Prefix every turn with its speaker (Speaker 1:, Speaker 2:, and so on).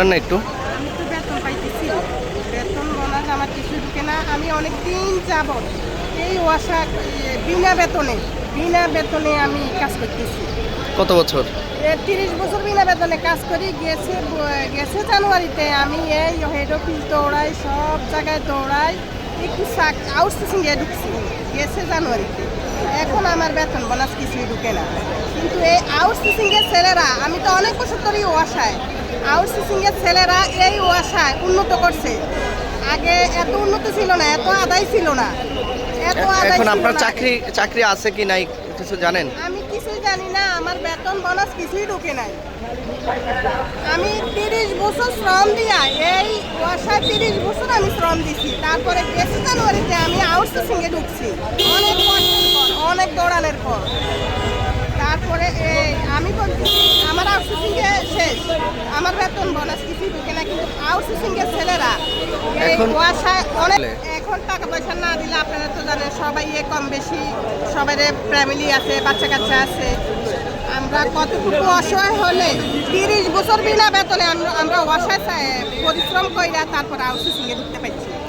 Speaker 1: বলেন না একটু।
Speaker 2: আমি তো বেতন পাইতেছি, বেতন বোনাস আমার কিছু ঢুকে না। আমি অনেক দিন যাবত এই ওয়াসা বিনা বেতনে আমি কাজ করতেছি।
Speaker 1: কত বছর?
Speaker 2: 30 বছর বিনা বেতনে কাজ করি। গেছে জানুয়ারিতে আমি এই হেড অফিস দৌড়াই, সব জায়গায় দৌড়াই, একটু আউটসোর্সিংয়ে ঢুকছি গেছে জানুয়ারিতে। এখন আমার বেতন বোনাস কিছুই ঢুকে না। কিন্তু এই আউটসোর্সিংয়ের ছেলেরা, আমি তো অনেক বছর ধরেই ওয়াসায়, আউটসোর্সিংয়ের ছেলেরা এই ওয়াসায় উন্নত করছে। আগে এত উন্নত ছিল না, এত আদায় ছিল না,
Speaker 1: এখন আপনার চাকরি আছে কি নাই কিছু জানেন?
Speaker 2: আমি কিছুই জানি না। আমার বেতন বোনাস কিছুই ঢুকে নাই। আমি 30 বছর শ্রম দিয়া এই ওয়াসায় 30 বছর আমি শ্রম দিছি। তারপরে গেছে জানুয়ারিতে আমি আউটসোর্সিংয়ে ঢুকছি, অনেক কষ্টের পর, অনেক দৌড়ানোর পর। তারপরে আমি বলছি আমার আউটসোর্সিংয়ে শেষ, আমার বেতন বোনাস কিছুই ঢুকে না। কিন্তু আউটসোর্সিংয়ের ছেলেরা এই ওয়াসায় অনেক, এখন টাকা পয়সা না দিলে আপনারা তো জানেন সবাই কম বেশি সবাই ফ্যামিলি আছে, বাচ্চা কাচ্চা আছে। আমরা কতটুকু অসহায় হলে 30 বছর বিনা বেতনে আমরা ওয়াসায় পরিশ্রম কইরা তারপর আউটসোর্সিংয়ে ঢুকতে পারছি।